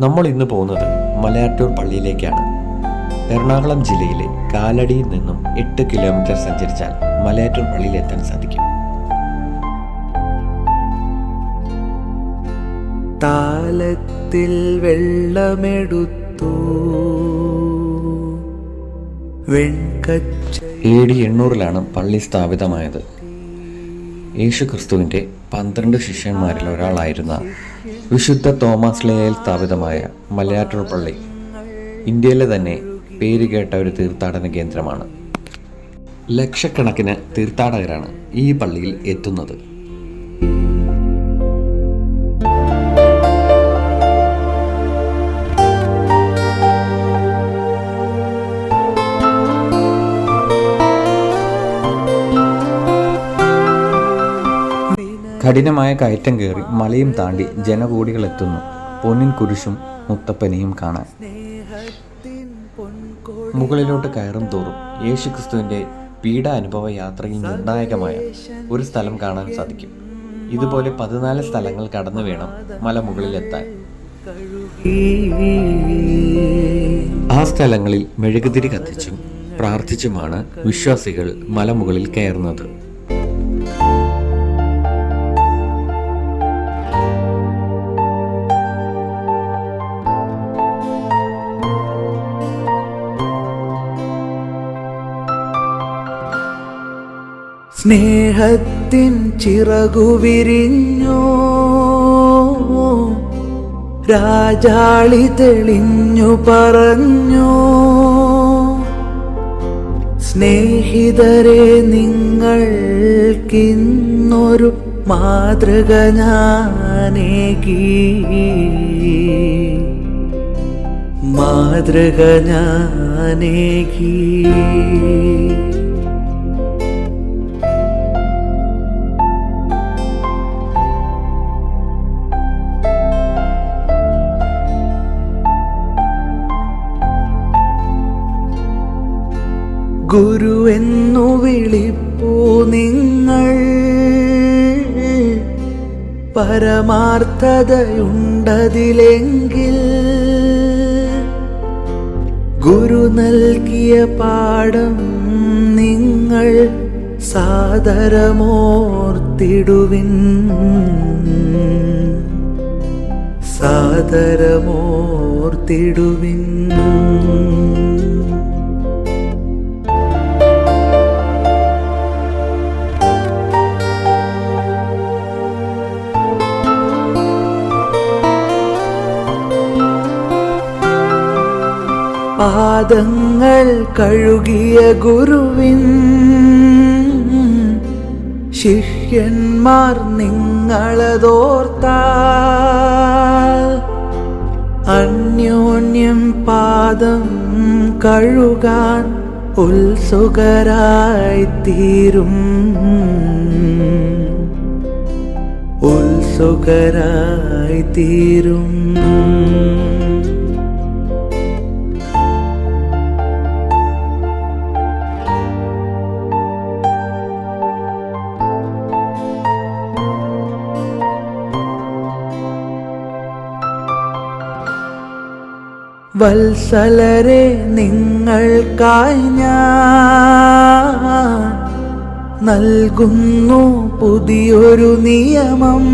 നമ്മൾ ഇന്ന് പോകുന്നത് മലയാറ്റൂർ പള്ളിയിലേക്കാണ്. എറണാകുളം ജില്ലയിലെ കാലടിയിൽ നിന്നും 8 കിലോമീറ്റർ സഞ്ചരിച്ചാൽ മലയാറ്റൂർ പള്ളിയിൽ എത്താൻ സാധിക്കും. താലത്തിൽ വെള്ളമെടുത്തു AD 800 പള്ളി സ്ഥാപിതമായത്. യേശു ക്രിസ്തുവിൻ്റെ 12 ശിഷ്യന്മാരിൽ ഒരാളായിരുന്ന വിശുദ്ധ തോമസ് ലേയിൽ സ്ഥാപിതമായ മലയാറ്റൂർ പള്ളി ഇന്ത്യയിലെ തന്നെ പേരുകേട്ട ഒരു തീർത്ഥാടന കേന്ദ്രമാണ്. ലക്ഷക്കണക്കിന് തീർത്ഥാടകരാണ് ഈ പള്ളിയിൽ എത്തുന്നത്. കഠിനമായ കയറ്റം കയറി മലയും താണ്ടി ജനകൂടികൾ എത്തുന്നു പൊന്നിൻ കുരിശും മുത്തപ്പനെയും കാണാൻ. മുകളിലോട്ട് കയറും തോറും യേശുക്രിസ്തുവിൻ്റെ പീഡാനുഭവ യാത്രയിൽ നിർണായകമായ ഒരു സ്ഥലം കാണാൻ സാധിക്കും. ഇതുപോലെ 14 സ്ഥലങ്ങൾ കടന്നു വേണം മലമുകളിലെത്താൻ. ആ സ്ഥലങ്ങളിൽ മെഴുകുതിരി കത്തിച്ചും പ്രാർത്ഥിച്ചുമാണ് വിശ്വാസികൾ മലമുകളിൽ കയറുന്നത്. സ്നേഹത്തിൻ ചിറകു വിരിഞ്ഞോ, രാജാളി തെളിഞ്ഞു പറഞ്ഞോ, സ്നേഹിതരെ നിങ്ങൾക്കിന്നൊരു മാതൃക ഞാനേകി, മാതൃക ഞാനേകി. ഗുരു എന്നു വിളിപ്പൂ നിങ്ങൾ, പരമാർത്ഥതയുണ്ടതിലെങ്കിൽ, ഗുരു നൽകിയ പാഠം നിങ്ങൾ സാദരമോർത്തിടുവിൻ, സാദരമോർത്തിടുവിൻ. പാദങ്ങൾ കഴുകിയ ഗുരുവിൻ ശിഷ്യന്മാർ നിങ്ങളതോർത്താൽ, അന്യോന്യം പാദം കഴുകാൻ ഉത്സുകരായിത്തീരും, ഉത്സുകരായിത്തീരും. വത്സലരെ നിങ്ങൾക്കായി ഞാൻ നൽകുന്നു പുതിയൊരു നിയമം,